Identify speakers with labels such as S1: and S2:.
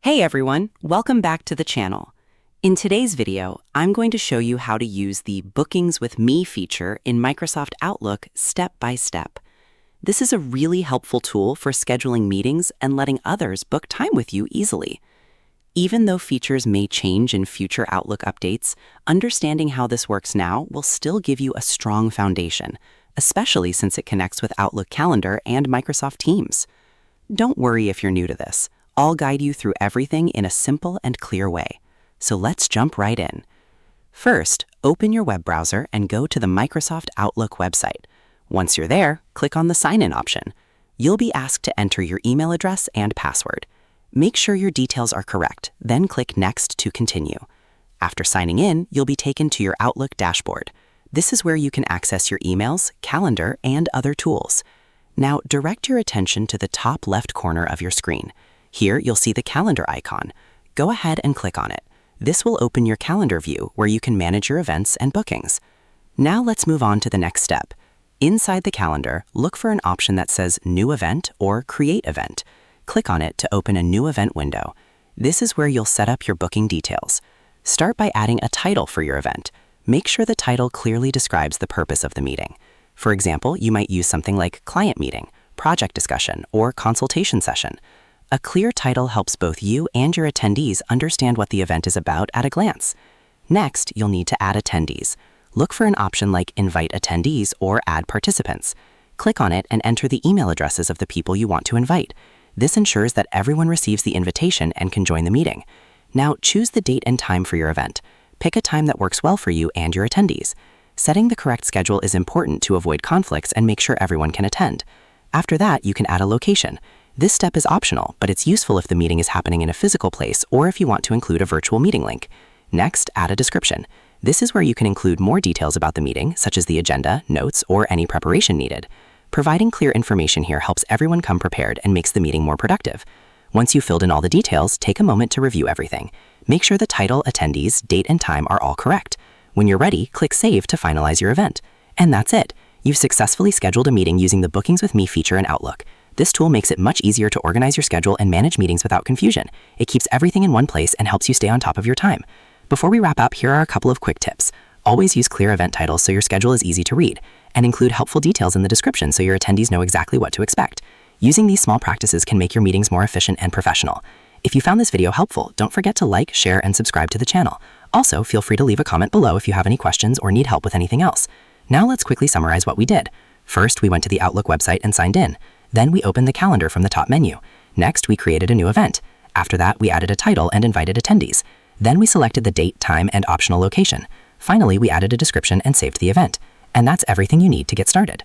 S1: Hey everyone, welcome back to the channel. In today's video, I'm going to show you how to use the Bookings with Me feature in Microsoft Outlook step by step. This is a really helpful tool for scheduling meetings and letting others book time with you easily. Even though features may change in future Outlook updates, understanding how this works now will still give you a strong foundation, especially since it connects with Outlook Calendar and Microsoft Teams. Don't worry if you're new to this. I'll guide you through everything in a simple and clear way. So let's jump right in. First, open your web browser and go to the Microsoft Outlook website. Once you're there, click on the Sign In option. You'll be asked to enter your email address and password. Make sure your details are correct, then click Next to continue. After signing in, you'll be taken to your Outlook dashboard. This is where you can access your emails, calendar, and other tools. Now, direct your attention to the top left corner of your screen. Here, you'll see the calendar icon. Go ahead and click on it. This will open your calendar view where you can manage your events and bookings. Now let's move on to the next step. Inside the calendar, look for an option that says New Event or Create Event. Click on it to open a new event window. This is where you'll set up your booking details. Start by adding a title for your event. Make sure the title clearly describes the purpose of the meeting. For example, you might use something like Client Meeting, Project Discussion, or Consultation Session. A clear title helps both you and your attendees understand what the event is about at a glance. Next, you'll need to add attendees. Look for an option like Invite Attendees or Add Participants. Click on it and enter the email addresses of the people you want to invite. This ensures that everyone receives the invitation and can join the meeting. Now, choose the date and time for your event. Pick a time that works well for you and your attendees. Setting the correct schedule is important to avoid conflicts and make sure everyone can attend. After that, you can add a location. This step is optional, but it's useful if the meeting is happening in a physical place or if you want to include a virtual meeting link. Next, add a description. This is where you can include more details about the meeting, such as the agenda, notes, or any preparation needed. Providing clear information here helps everyone come prepared and makes the meeting more productive. Once you've filled in all the details, take a moment to review everything. Make sure the title, attendees, date, and time are all correct. When you're ready, click Save to finalize your event. And that's it. You've successfully scheduled a meeting using the Bookings with Me feature in Outlook. This tool makes it much easier to organize your schedule and manage meetings without confusion. It keeps everything in one place and helps you stay on top of your time. Before we wrap up, here are a couple of quick tips. Always use clear event titles so your schedule is easy to read, and include helpful details in the description so your attendees know exactly what to expect. Using these small practices can make your meetings more efficient and professional. If you found this video helpful, don't forget to like, share, and subscribe to the channel. Also, feel free to leave a comment below if you have any questions or need help with anything else. Now let's quickly summarize what we did. First, we went to the Outlook website and signed in. Then we opened the calendar from the top menu. Next, we created a new event. After that, we added a title and invited attendees. Then we selected the date, time, and optional location. Finally, we added a description and saved the event. And that's everything you need to get started.